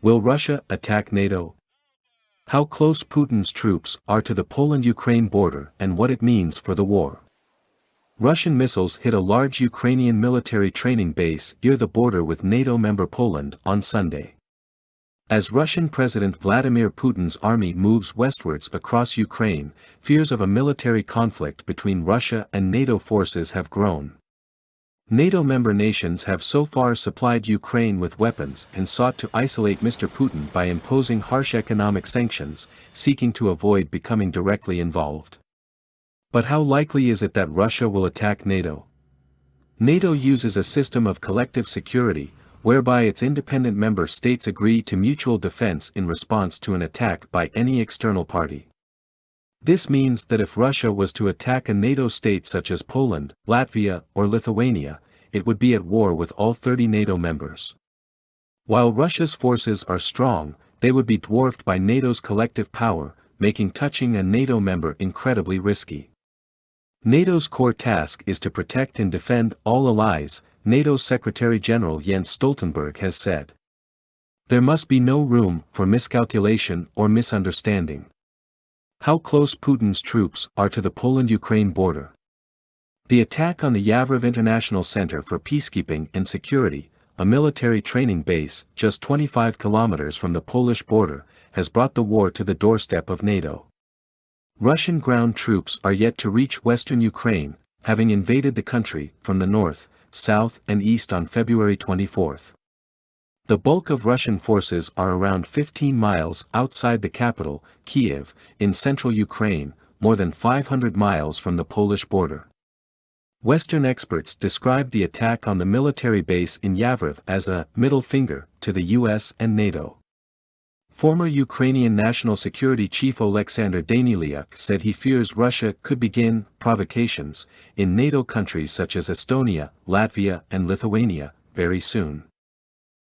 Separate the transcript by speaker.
Speaker 1: Will Russia attack NATO? How close Putin's troops are to the Poland-Ukraine border and what it means for the war. Russian missiles hit a large Ukrainian military training base near the border with NATO member Poland on Sunday. As Russian President Vladimir Putin's army moves westwards across Ukraine, fears of a military conflict between Russia and NATO forces have grown. NATO member nations have so far supplied Ukraine with weapons and sought to isolate Mr. Putin by imposing harsh economic sanctions, seeking to avoid becoming directly involved. But how likely is it that Russia will attack NATO? NATO uses a system of collective security, whereby its independent member states agree to mutual defense in response to an attack by any external party. This means that if Russia was to attack a NATO state such as Poland, Latvia, or Lithuania, it would be at war with all 30 NATO members. While Russia's forces are strong, they would be dwarfed by NATO's collective power, making touching a NATO member incredibly risky. NATO's core task is to protect and defend all allies, NATO Secretary-General Jens Stoltenberg has said. There must be no room for miscalculation or misunderstanding. How close Putin's troops are to the Poland-Ukraine border. The attack on the Yavor International Center for Peacekeeping and Security, a military training base just 25 kilometers from the Polish border, has brought the war to the doorstep of NATO. Russian ground troops are yet to reach western Ukraine, having invaded the country from the north, south and east on February 24. The bulk of Russian forces are around 15 miles outside the capital, Kiev, in central Ukraine, more than 500 miles from the Polish border. Western experts described the attack on the military base in Yavor as a middle finger to the US and NATO. Former Ukrainian National Security Chief Oleksandr Danylyuk said he fears Russia could begin provocations in NATO countries such as Estonia, Latvia and Lithuania very soon.